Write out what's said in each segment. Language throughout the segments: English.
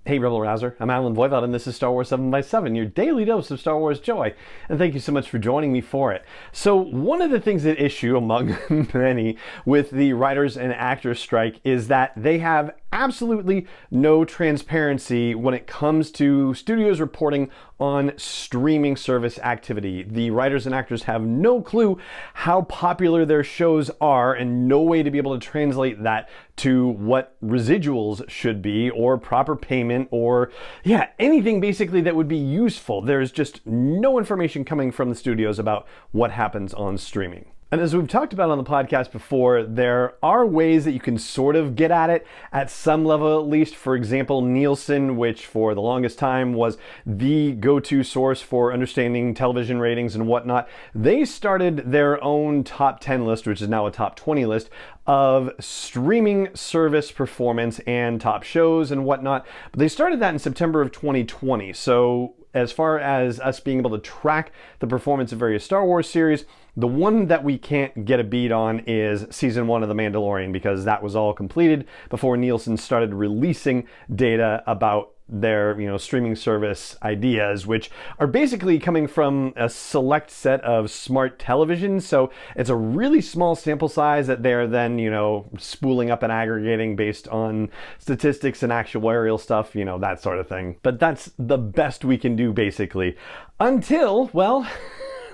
Hey Rebel Rouser, I'm Alan Voivod and this is Star Wars 7x7, your daily dose of Star Wars joy, and thank you so much for joining me for it. So one of the things at issue, among many, with the writers and actors strike is that they have absolutely no transparency when it comes to studios reporting on streaming service activity. The writers and actors have no clue how popular their shows are and no way to be able to translate that to what residuals should be or proper payment or anything basically that would be useful. There's just no information coming from the studios about what happens on streaming. And as we've talked about on the podcast before, there are ways that you can sort of get at it at some level at least. For example, Nielsen, which for the longest time was the go-to source for understanding television ratings and whatnot, they started their own top 10 list, which is now a top 20 list, of streaming service performance and top shows and whatnot. But they started that in September of 2020. So as far as us being able to track the performance of various Star Wars series, the one that we can't get a beat on is season 1 of The Mandalorian, because that was all completed before Nielsen started releasing data about their streaming service ideas, which are basically coming from a select set of smart televisions. So it's a really small sample size that they're then spooling up and aggregating based on statistics and actuarial stuff, that sort of thing. But that's the best we can do basically, until, well,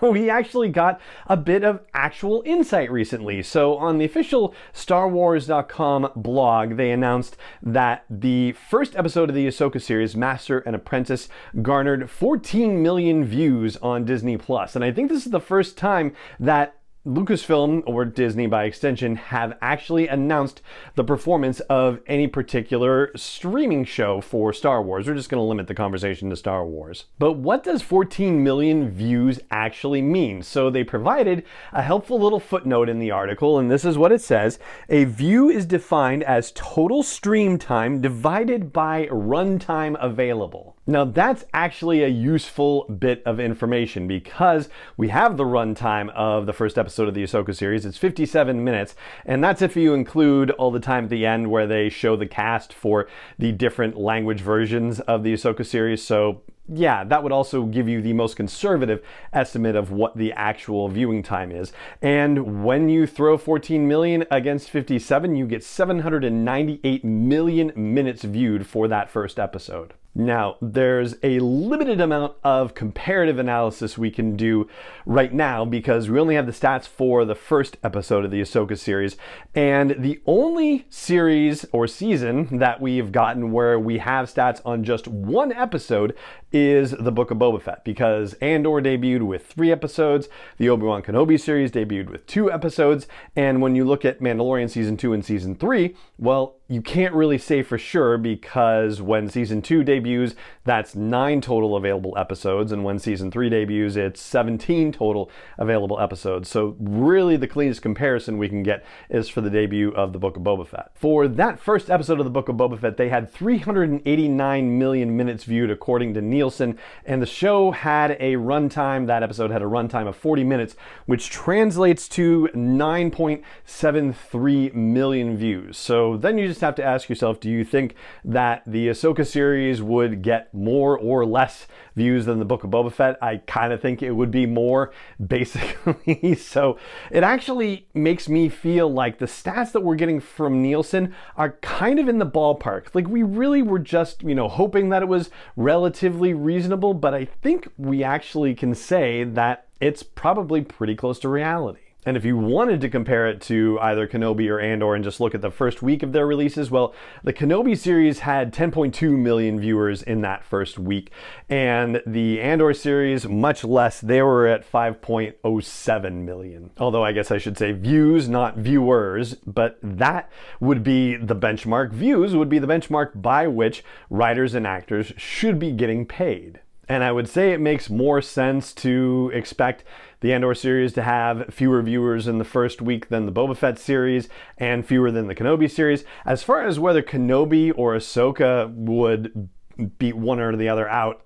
we actually got a bit of actual insight recently. So on the official StarWars.com blog, they announced that the first episode of the Ahsoka series, Master and Apprentice, garnered 14 million views on Disney+. And I think this is the first time that Lucasfilm, or Disney by extension, have actually announced the performance of any particular streaming show for Star Wars. We're just going to limit the conversation to Star Wars. But what does 14 million views actually mean? So they provided a helpful little footnote in the article, and this is what it says. A view is defined as total stream time divided by runtime available. Now that's actually a useful bit of information, because we have the runtime of the first episode of the Ahsoka series. It's 57 minutes, and that's if you include all the time at the end where they show the cast for the different language versions of the Ahsoka series. So yeah, that would also give you the most conservative estimate of what the actual viewing time is. And when you throw 14 million against 57, you get 798 million minutes viewed for that first episode. Now, there's a limited amount of comparative analysis we can do right now because we only have the stats for the first episode of the Ahsoka series, and the only series or season that we've gotten where we have stats on just one episode is the Book of Boba Fett, because Andor debuted with 3 episodes, the Obi-Wan Kenobi series debuted with 2 episodes, and when you look at Mandalorian Season 2 and Season 3, well, you can't really say for sure, because when Season 2 debuts, that's 9 total available episodes, and when Season 3 debuts, it's 17 total available episodes. So really the cleanest comparison we can get is for the debut of the Book of Boba Fett. For that first episode of the Book of Boba Fett, they had 389 million minutes viewed according to Nielsen, and the show had a runtime, that episode had a runtime of 40 minutes, which translates to 9.73 million views. So then you just have to ask yourself, do you think that the Ahsoka series would get more or less views than the Book of Boba Fett? I kind of think it would be more, basically. So it actually makes me feel like the stats that we're getting from Nielsen are kind of in the ballpark. Like, we really were just, hoping that it was relatively reasonable, but I think we actually can say that it's probably pretty close to reality. And if you wanted to compare it to either Kenobi or Andor and just look at the first week of their releases, well, the Kenobi series had 10.2 million viewers in that first week. And the Andor series, much less, they were at 5.07 million. Although I guess I should say views, not viewers, but that would be the benchmark. Views would be the benchmark by which writers and actors should be getting paid. And I would say it makes more sense to expect the Andor series to have fewer viewers in the first week than the Boba Fett series, and fewer than the Kenobi series. As far as whether Kenobi or Ahsoka would beat one or the other out.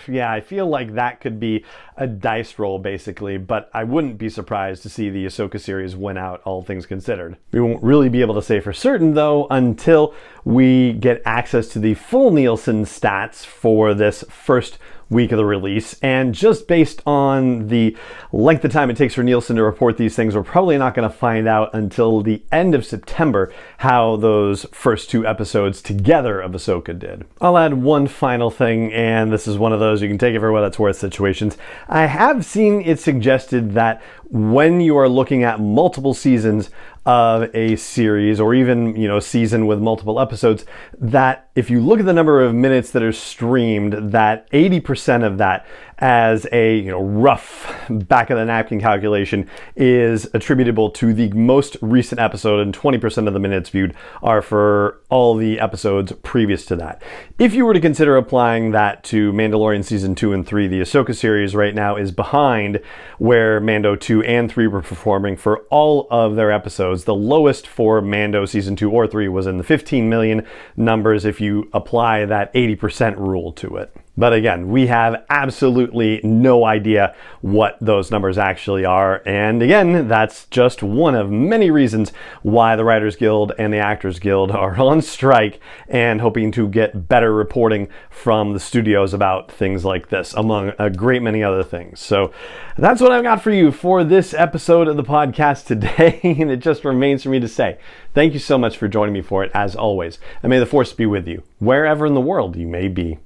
Yeah, I feel like that could be a dice roll basically, but I wouldn't be surprised to see the Ahsoka series win out, all things considered. We won't really be able to say for certain though until we get access to the full Nielsen stats for this first week of the release, and just based on the length of time it takes for Nielsen to report these things, we're probably not going to find out until the end of September how those first 2 episodes together of Ahsoka did. I'll add one final thing, and this is one of those you can take it for what it's worth situations. I have seen it suggested that when you are looking at multiple seasons of a series, or even, you know, a season with multiple episodes, that if you look at the number of minutes that are streamed, that 80% of that as a, you know, rough back of the napkin calculation is attributable to the most recent episode, and 20% of the minutes viewed are for all the episodes previous to that. If you were to consider applying that to Mandalorian season 2 and 3, the Ahsoka series right now is behind where Mando 2 and 3 were performing for all of their episodes. The lowest for Mando season 2 or 3 was in the 15 million numbers if you apply that 80% rule to it. But again, we have absolutely no idea what those numbers actually are. And again, that's just one of many reasons why the Writers Guild and the Actors Guild are on strike and hoping to get better reporting from the studios about things like this, among a great many other things. So that's what I've got for you for this episode of the podcast today. And it just remains for me to say thank you so much for joining me for it, as always. And may the Force be with you, wherever in the world you may be.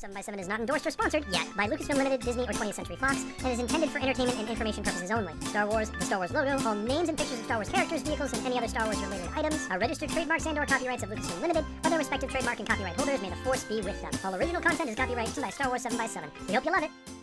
7x7 is not endorsed or sponsored yet by Lucasfilm Limited, Disney, or 20th Century Fox, and is intended for entertainment and information purposes only. Star Wars, the Star Wars logo, all names and pictures of Star Wars characters, vehicles, and any other Star Wars related items are registered trademarks and/or copyrights of Lucasfilm Limited, or their respective trademark and copyright holders. May the Force be with them. All original content is copyright by Star Wars 7x7. We hope you love it.